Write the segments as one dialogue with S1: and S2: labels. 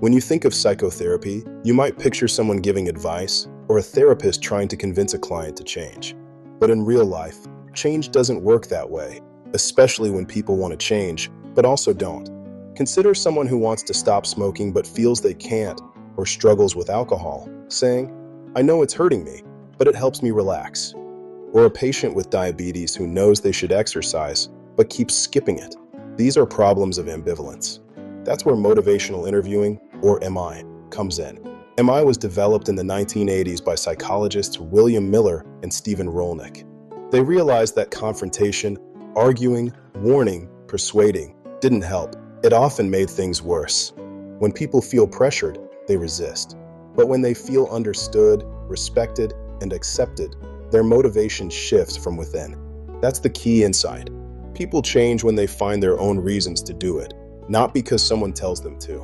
S1: When you think of psychotherapy, you might picture someone giving advice or a therapist trying to convince a client to change. But in real life, change doesn't work that way, especially when people want to change, but also don't. Consider someone who wants to stop smoking but feels they can't or struggles with alcohol, saying, "I know it's hurting me, but it helps me relax." Or a patient with diabetes who knows they should exercise but keeps skipping it. These are problems of ambivalence. That's where motivational interviewing, or MI, comes in. MI was developed in the 1980s by psychologists William Miller and Stephen Rolnick. They realized that confrontation, arguing, warning, persuading didn't help. It often made things worse. When people feel pressured, they resist. But when they feel understood, respected, and accepted, their motivation shifts from within. That's the key insight. People change when they find their own reasons to do it, not because someone tells them to.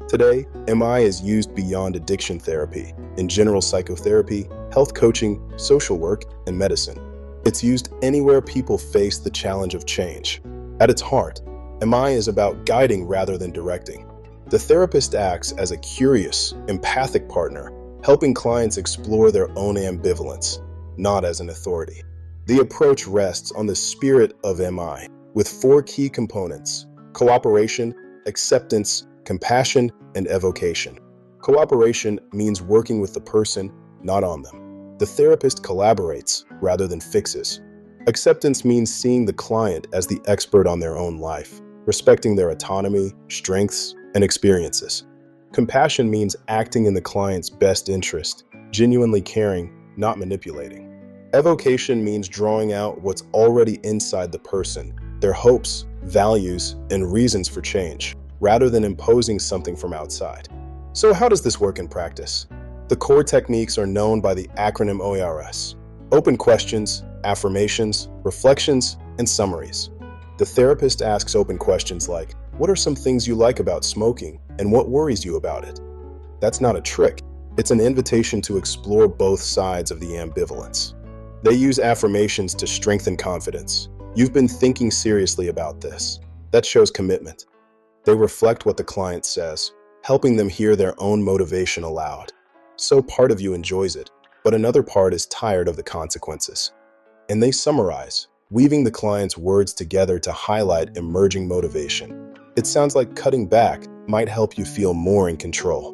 S1: Today, MI is used beyond addiction therapy, in general psychotherapy, health coaching, social work, and medicine. It's used anywhere people face the challenge of change. At its heart, MI is about guiding rather than directing. The therapist acts as a curious, empathic partner, helping clients explore their own ambivalence, not as an authority. The approach rests on the spirit of MI, with 4 key components: cooperation, acceptance, compassion, and evocation. Cooperation means working with the person, not on them. The therapist collaborates rather than fixes. Acceptance means seeing the client as the expert on their own life, respecting their autonomy, strengths, and experiences. Compassion means acting in the client's best interest, genuinely caring, not manipulating. Evocation means drawing out what's already inside the person, their hopes, values, and reasons for change, rather than imposing something from outside. So how does this work in practice? The core techniques are known by the acronym OARS: open questions, affirmations, reflections, and summaries. The therapist asks open questions like, "What are some things you like about smoking, and what worries you about it?" That's not a trick. It's an invitation to explore both sides of the ambivalence. They use affirmations to strengthen confidence. "You've been thinking seriously about this." That shows commitment. They reflect what the client says, helping them hear their own motivation aloud. So part of you enjoys it, but another part is tired of the consequences. And they summarize, weaving the client's words together to highlight emerging motivation. It sounds like cutting back might help you feel more in control.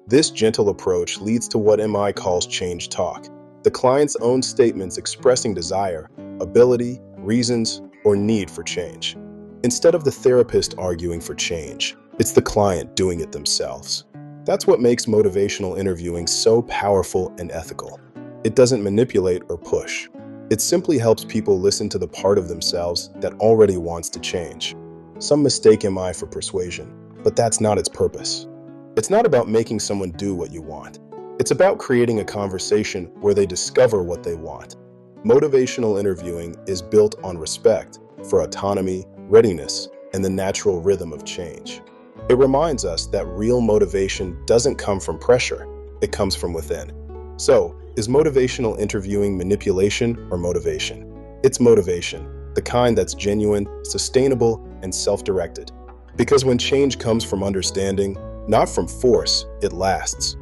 S1: This gentle approach leads to what MI calls change talk, the client's own statements expressing desire, ability, reasons, or need for change. Instead of the therapist arguing for change, it's the client doing it themselves. That's what makes motivational interviewing so powerful and ethical. It doesn't manipulate or push. It simply helps people listen to the part of themselves that already wants to change. Some mistake MI for persuasion, but that's not its purpose. It's not about making someone do what you want. It's about creating a conversation where they discover what they want. Motivational interviewing is built on respect for autonomy, readiness, and the natural rhythm of change. It reminds us that real motivation doesn't come from pressure, it comes from within. So, is motivational interviewing manipulation or motivation? It's motivation, the kind that's genuine, sustainable, and self-directed. Because when change comes from understanding, not from force, it lasts.